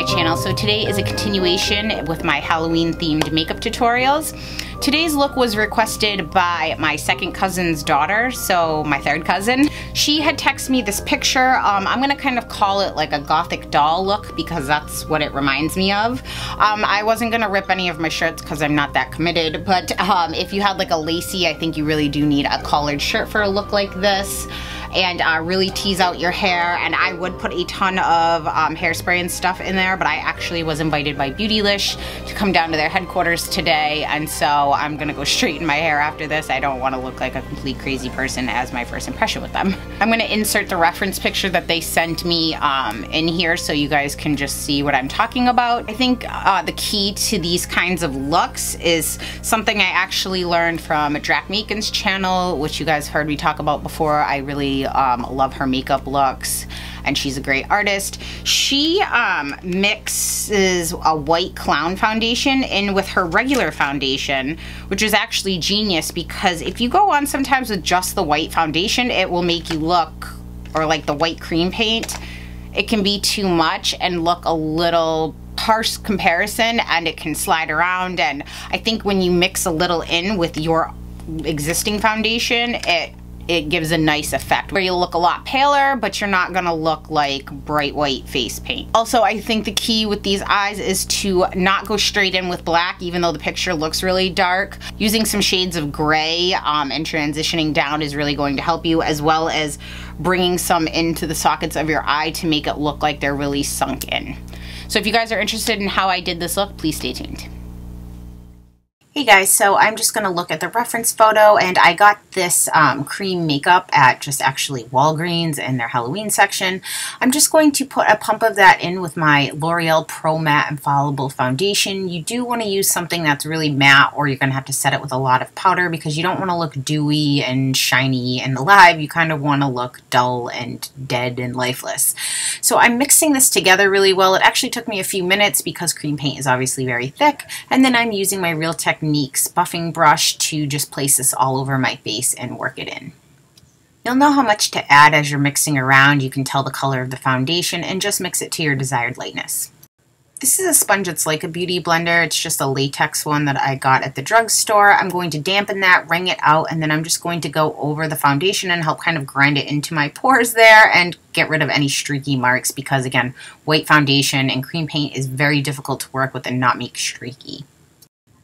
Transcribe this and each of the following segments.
channel. So today is a continuation with my Halloween themed makeup tutorials. Today's look was requested by my second cousin's daughter, so my third cousin. She had texted me this picture. I'm gonna kind of call it like a Gothic doll look because that's what it reminds me of. I wasn't gonna rip any of my shirts because I'm not that committed, but if you had like a lacy, I think you really do need a collared shirt for a look like this. And really tease out your hair, and I would put a ton of hairspray and stuff in there, but I actually was invited by Beautylish to come down to their headquarters today, and so I'm gonna go straighten my hair after this. I don't want to look like a complete crazy person as my first impression with them. I'm gonna insert the reference picture that they sent me in here so you guys can just see what I'm talking about. I think the key to these kinds of looks is something I actually learned from Drac Meakin's channel, which you guys heard me talk about before. I really love her makeup looks, and she's a great artist. She mixes a white clown foundation in with her regular foundation, which is actually genius because if you go on sometimes with just the white foundation, it will make you look, or like the white cream paint, it can be too much and look a little harsh comparison, and it can slide around. And I think when you mix a little in with your existing foundation, it gives a nice effect where you'll look a lot paler, but you're not gonna look like bright white face paint. Also, I think the key with these eyes is to not go straight in with black, even though the picture looks really dark. Using some shades of gray and transitioning down is really going to help you, as well as bringing some into the sockets of your eye to make it look like they're really sunk in. So if you guys are interested in how I did this look, please stay tuned. Hey guys, so I'm just going to look at the reference photo, and I got this cream makeup at just actually Walgreens in their Halloween section. I'm just going to put a pump of that in with my L'Oreal Pro Matte Infallible Foundation. You do want to use something that's really matte, or you're going to have to set it with a lot of powder because you don't want to look dewy and shiny and alive. You kind of want to look dull and dead and lifeless. So I'm mixing this together really well. It actually took me a few minutes because cream paint is obviously very thick, and then I'm using my Real Techniques buffing brush to just place this all over my face and work it in. You'll know how much to add as you're mixing around. You can tell the color of the foundation and just mix it to your desired lightness. This is a sponge that's like a beauty blender. It's just a latex one that I got at the drugstore. I'm going to dampen that, wring it out, and then I'm just going to go over the foundation and help kind of grind it into my pores there and get rid of any streaky marks because, again, white foundation and cream paint is very difficult to work with and not make streaky.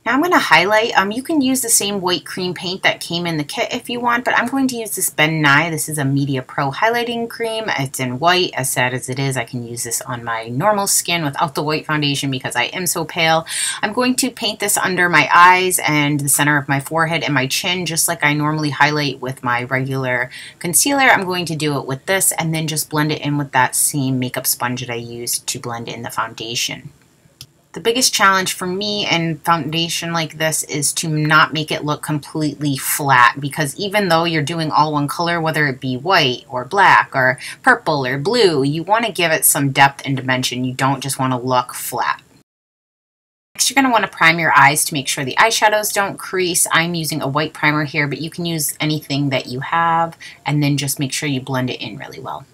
Now I'm going to highlight. You can use the same white cream paint that came in the kit if you want, but I'm going to use this Ben Nye. This is a Media Pro highlighting cream. It's in white. As sad as it is, I can use this on my normal skin without the white foundation because I am so pale. I'm going to paint this under my eyes and the center of my forehead and my chin, just like I normally highlight with my regular concealer. I'm going to do it with this and then just blend it in with that same makeup sponge that I used to blend in the foundation. The biggest challenge for me in foundation like this is to not make it look completely flat, because even though you're doing all one color, whether it be white or black or purple or blue, you want to give it some depth and dimension. You don't just want to look flat. Next, you're going to want to prime your eyes to make sure the eyeshadows don't crease. I'm using a white primer here, but you can use anything that you have, and then just make sure you blend it in really well.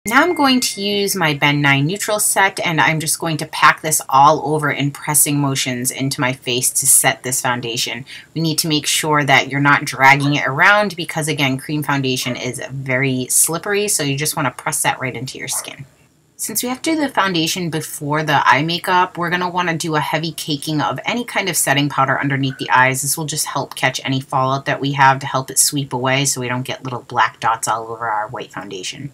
Now I'm going to use my Ben Nye neutral set, and I'm just going to pack this all over in pressing motions into my face to set this foundation. We need to make sure that you're not dragging it around because, again, cream foundation is very slippery, so you just want to press that right into your skin. Since we have to do the foundation before the eye makeup, we're going to want to do a heavy caking of any kind of setting powder underneath the eyes. This will just help catch any fallout that we have to help it sweep away so we don't get little black dots all over our white foundation.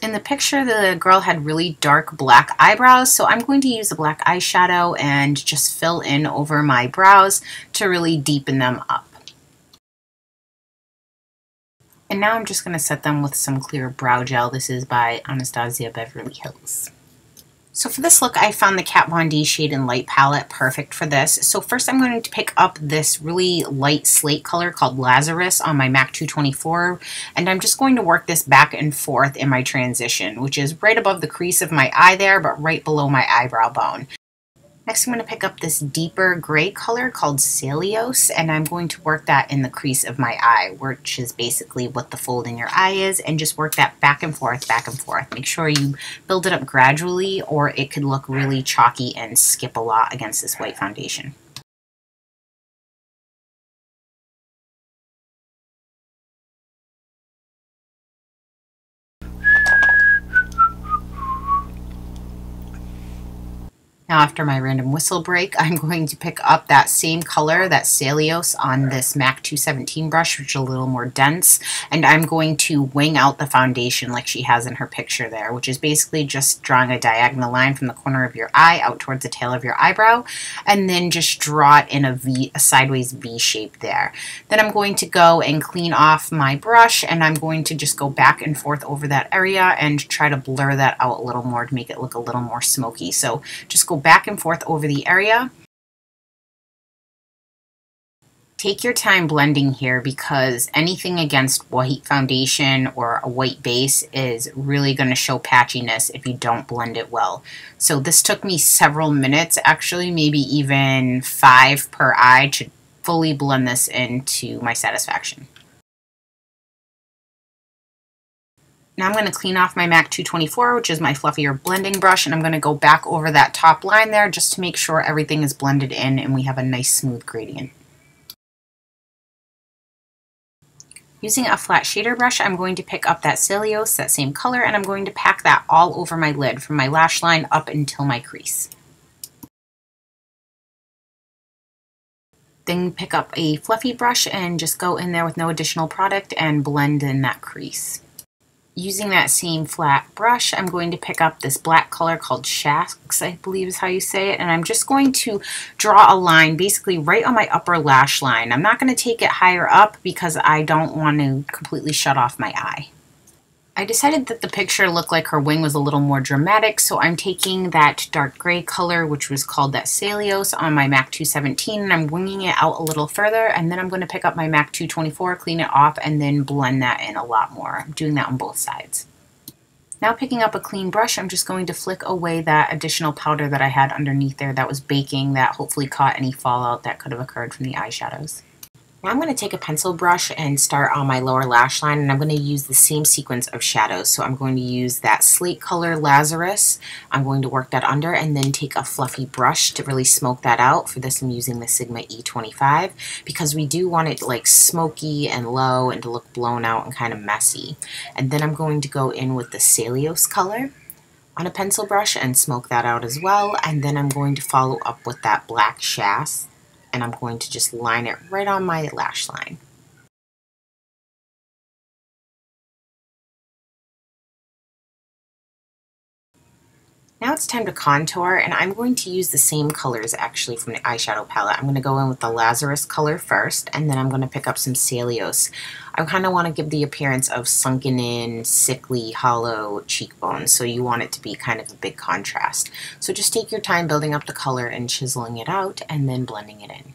In the picture, the girl had really dark black eyebrows, so I'm going to use a black eyeshadow and just fill in over my brows to really deepen them up. And now I'm just going to set them with some clear brow gel. This is by Anastasia Beverly Hills. So for this look, I found the Kat Von D Shade and Light palette perfect for this. So first I'm going to pick up this really light slate color called Lazarus on my MAC 224, and I'm just going to work this back and forth in my transition, which is right above the crease of my eye there, but right below my eyebrow bone. Next, I'm going to pick up this deeper gray color called Celios, and I'm going to work that in the crease of my eye, which is basically what the fold in your eye is, and just work that back and forth, back and forth. Make sure you build it up gradually, or it could look really chalky and skip a lot against this white foundation. Now, after my random whistle break, I'm going to pick up that same color, that Celios, on this MAC 217 brush, which is a little more dense, and I'm going to wing out the foundation like she has in her picture there, which is basically just drawing a diagonal line from the corner of your eye out towards the tail of your eyebrow, and then just draw it in a sideways V shape there. Then I'm going to go and clean off my brush, and I'm going to just go back and forth over that area and try to blur that out a little more to make it look a little more smoky. So just go back and forth over the area. Take your time blending here because anything against white foundation or a white base is really going to show patchiness if you don't blend it well. So this took me several minutes, actually maybe even 5 per eye, to fully blend this into my satisfaction. Now I'm going to clean off my MAC 224, which is my fluffier blending brush, and I'm going to go back over that top line there just to make sure everything is blended in and we have a nice smooth gradient. Using a flat shader brush, I'm going to pick up that Celios, that same color, and I'm going to pack that all over my lid from my lash line up until my crease. Then pick up a fluffy brush and just go in there with no additional product and blend in that crease. Using that same flat brush, I'm going to pick up this black color called Shacks, I believe is how you say it, and I'm just going to draw a line basically right on my upper lash line. I'm not going to take it higher up because I don't want to completely shut off my eye. I decided that the picture looked like her wing was a little more dramatic, so I'm taking that dark gray color, which was called that Celios, on my MAC 217, and I'm winging it out a little further, and then I'm going to pick up my MAC 224, clean it off, and then blend that in a lot more. I'm doing that on both sides. Now picking up a clean brush, I'm just going to flick away that additional powder that I had underneath there that was baking, that hopefully caught any fallout that could have occurred from the eyeshadows. Now I'm going to take a pencil brush and start on my lower lash line, and I'm going to use the same sequence of shadows. So I'm going to use that slate color Lazarus. I'm going to work that under and then take a fluffy brush to really smoke that out. For this I'm using the Sigma E25 because we do want it like smoky and low and to look blown out and kind of messy. And then I'm going to go in with the Celios color on a pencil brush and smoke that out as well. And then I'm going to follow up with that black Shas, and I'm going to just line it right on my lash line. Now it's time to contour, and I'm going to use the same colors actually from the eyeshadow palette. I'm going to go in with the Lazarus color first, and then I'm going to pick up some Celios. I kind of want to give the appearance of sunken in, sickly, hollow cheekbones, so you want it to be kind of a big contrast. So just take your time building up the color and chiseling it out, and then blending it in.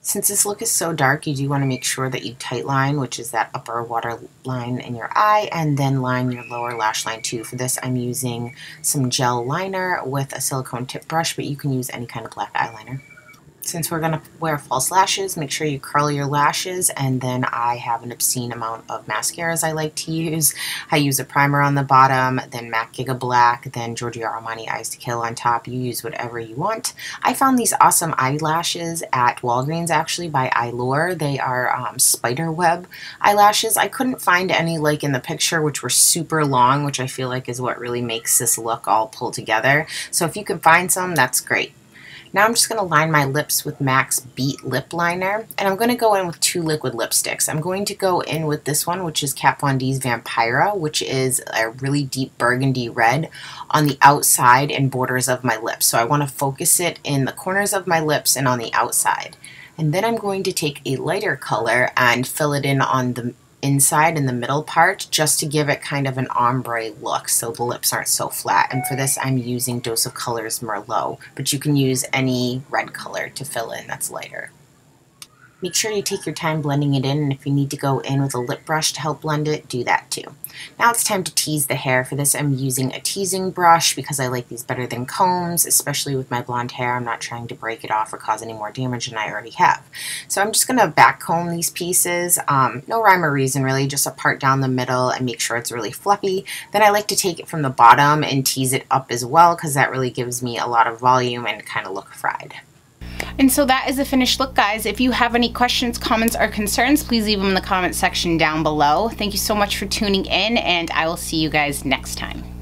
Since this look is so dark, you do want to make sure that you tight line, which is that upper water line in your eye, and then line your lower lash line too. For this, I'm using some gel liner with a silicone tip brush, but you can use any kind of black eyeliner. Since we're going to wear false lashes, make sure you curl your lashes, and then I have an obscene amount of mascaras I like to use. I use a primer on the bottom, then MAC Giga Black, then Giorgio Armani Eyes to Kill on top. You use whatever you want. I found these awesome eyelashes at Walgreens actually by Eylure. They are spider web eyelashes. I couldn't find any like in the picture, which were super long, which I feel like is what really makes this look all pulled together. So if you can find some, that's great. Now I'm just going to line my lips with MAC's Beat Lip Liner, and I'm going to go in with 2 liquid lipsticks. I'm going to go in with this one, which is Kat Von D's Vampira, which is a really deep burgundy red on the outside and borders of my lips. So I want to focus it in the corners of my lips and on the outside. And then I'm going to take a lighter color and fill it in on the inside in the middle part, just to give it kind of an ombre look so the lips aren't so flat. And for this I'm using Dose of Colors Merlot, but you can use any red color to fill in that's lighter. Make sure you take your time blending it in, and if you need to go in with a lip brush to help blend it, do that too. Now it's time to tease the hair. For this, I'm using a teasing brush because I like these better than combs, especially with my blonde hair. I'm not trying to break it off or cause any more damage than I already have. So I'm just going to back comb these pieces. No rhyme or reason really, just a part down the middle and make sure it's really fluffy. Then I like to take it from the bottom and tease it up as well because that really gives me a lot of volume and kind of look fried. And so that is the finished look, guys. If you have any questions, comments, or concerns, please leave them in the comment section down below. Thank you so much for tuning in, and I will see you guys next time.